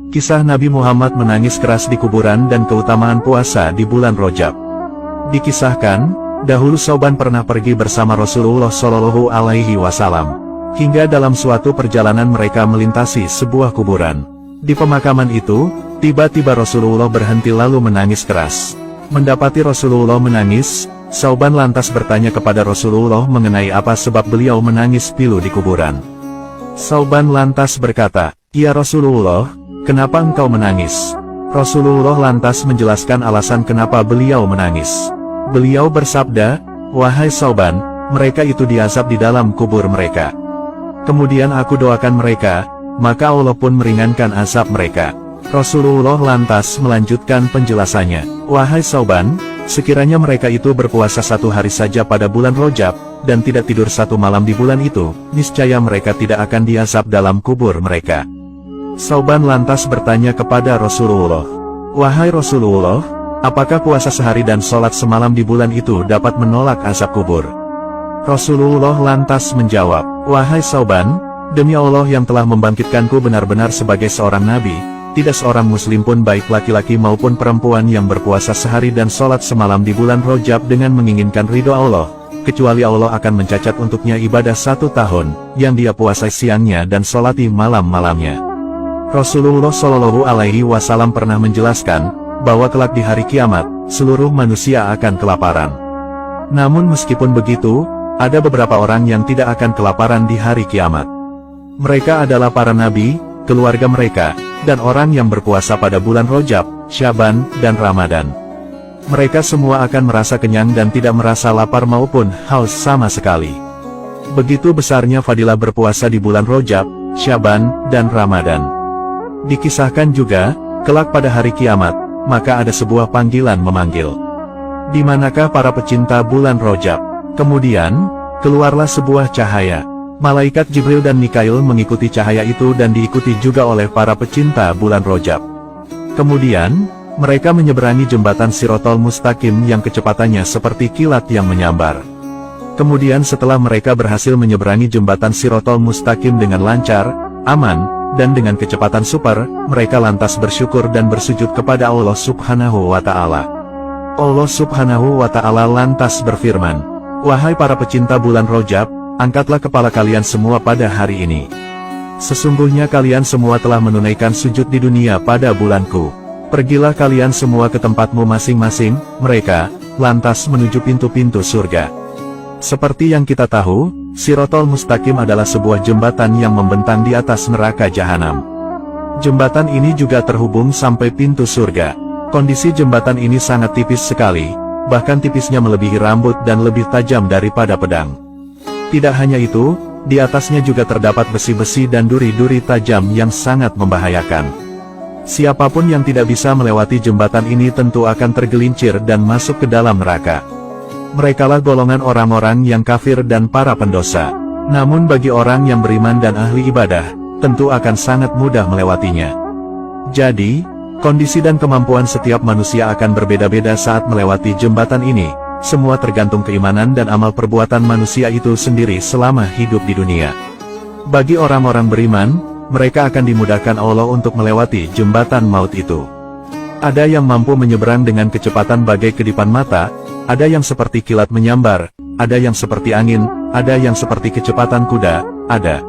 Kisah Nabi Muhammad menangis keras di kuburan dan keutamaan puasa di bulan Rajab. Dikisahkan, dahulu Sauban pernah pergi bersama Rasulullah Shallallahu Alaihi Wasallam. Hingga dalam suatu perjalanan mereka melintasi sebuah kuburan. Di pemakaman itu, tiba-tiba Rasulullah berhenti lalu menangis keras. Mendapati Rasulullah menangis, Sauban lantas bertanya kepada Rasulullah mengenai apa sebab beliau menangis pilu di kuburan. Sauban lantas berkata, "Ya Rasulullah, kenapa engkau menangis?" Rasulullah lantas menjelaskan alasan kenapa beliau menangis. Beliau bersabda, "Wahai Sauban, mereka itu diazab di dalam kubur mereka. Kemudian aku doakan mereka, maka Allah pun meringankan azab mereka." Rasulullah lantas melanjutkan penjelasannya, "Wahai Sauban, sekiranya mereka itu berpuasa 1 hari saja pada bulan Rajab, dan tidak tidur 1 malam di bulan itu, niscaya mereka tidak akan diazab dalam kubur mereka." Sauban lantas bertanya kepada Rasulullah, "Wahai Rasulullah, apakah puasa sehari dan sholat semalam di bulan itu dapat menolak azab kubur?" Rasulullah lantas menjawab, "Wahai Sauban, demi Allah yang telah membangkitkanku benar-benar sebagai seorang nabi, tidak seorang muslim pun baik laki-laki maupun perempuan yang berpuasa sehari dan sholat semalam di bulan Rajab dengan menginginkan ridho Allah, kecuali Allah akan mencacat untuknya ibadah 1 tahun, yang dia puasai siangnya dan sholati malam-malamnya." Rasulullah Shallallahu Alaihi Wasallam pernah menjelaskan, bahwa kelak di hari kiamat, seluruh manusia akan kelaparan. Namun meskipun begitu, ada beberapa orang yang tidak akan kelaparan di hari kiamat. Mereka adalah para nabi, keluarga mereka, dan orang yang berpuasa pada bulan Rajab, Syaban, dan Ramadan. Mereka semua akan merasa kenyang dan tidak merasa lapar maupun haus sama sekali. Begitu besarnya fadilah berpuasa di bulan Rajab, Syaban, dan Ramadan. Dikisahkan juga, kelak pada hari kiamat, maka ada sebuah panggilan memanggil. "Di manakah para pecinta bulan Rajab?" Kemudian, keluarlah sebuah cahaya. Malaikat Jibril dan Mikail mengikuti cahaya itu dan diikuti juga oleh para pecinta bulan Rajab. Kemudian, mereka menyeberangi jembatan Shiratal Mustaqim yang kecepatannya seperti kilat yang menyambar. Kemudian setelah mereka berhasil menyeberangi jembatan Shiratal Mustaqim dengan lancar, aman, dan dengan kecepatan super, mereka lantas bersyukur dan bersujud kepada Allah Subhanahu wa Ta'ala. Allah Subhanahu wa Ta'ala lantas berfirman, "Wahai para pecinta bulan Rajab, angkatlah kepala kalian semua pada hari ini. Sesungguhnya kalian semua telah menunaikan sujud di dunia pada bulanku. Pergilah kalian semua ke tempatmu masing-masing." Mereka lantas menuju pintu-pintu surga. Seperti yang kita tahu, Shiratal Mustaqim adalah sebuah jembatan yang membentang di atas neraka jahanam. Jembatan ini juga terhubung sampai pintu surga. Kondisi jembatan ini sangat tipis sekali, bahkan tipisnya melebihi rambut dan lebih tajam daripada pedang. Tidak hanya itu, di atasnya juga terdapat besi-besi dan duri-duri tajam yang sangat membahayakan. Siapapun yang tidak bisa melewati jembatan ini tentu akan tergelincir dan masuk ke dalam neraka. Merekalah golongan orang-orang yang kafir dan para pendosa. Namun bagi orang yang beriman dan ahli ibadah, tentu akan sangat mudah melewatinya. Jadi, kondisi dan kemampuan setiap manusia akan berbeda-beda saat melewati jembatan ini. Semua tergantung keimanan dan amal perbuatan manusia itu sendiri selama hidup di dunia. Bagi orang-orang beriman, mereka akan dimudahkan Allah untuk melewati jembatan maut itu. Ada yang mampu menyeberang dengan kecepatan bagai kedipan mata, ada yang seperti kilat menyambar, ada yang seperti angin, ada yang seperti kecepatan kuda, ada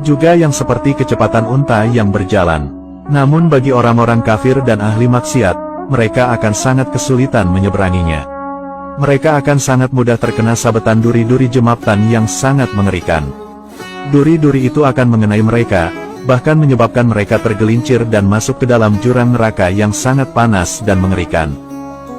juga yang seperti kecepatan unta yang berjalan. Namun bagi orang-orang kafir dan ahli maksiat, mereka akan sangat kesulitan menyeberanginya. Mereka akan sangat mudah terkena sabetan duri-duri jembatan yang sangat mengerikan. Duri-duri itu akan mengenai mereka, bahkan menyebabkan mereka tergelincir dan masuk ke dalam jurang neraka yang sangat panas dan mengerikan.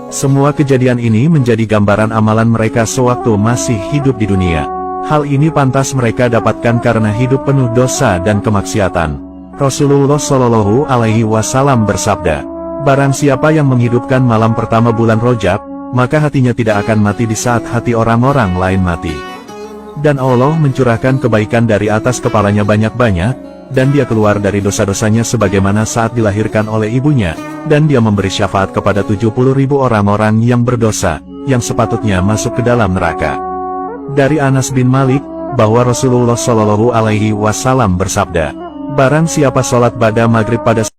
Semua kejadian ini menjadi gambaran amalan mereka sewaktu masih hidup di dunia. Hal ini pantas mereka dapatkan karena hidup penuh dosa dan kemaksiatan. Rasulullah Shallallahu Alaihi Wasallam bersabda, "Barang siapa yang menghidupkan malam pertama bulan Rajab, maka hatinya tidak akan mati di saat hati orang-orang lain mati. Dan Allah mencurahkan kebaikan dari atas kepalanya banyak-banyak, dan dia keluar dari dosa-dosanya sebagaimana saat dilahirkan oleh ibunya, dan dia memberi syafaat kepada 70.000 orang-orang yang berdosa, yang sepatutnya masuk ke dalam neraka." Dari Anas bin Malik, bahwa Rasulullah Shallallahu Alaihi Wasallam bersabda, "Barang siapa sholat pada maghrib pada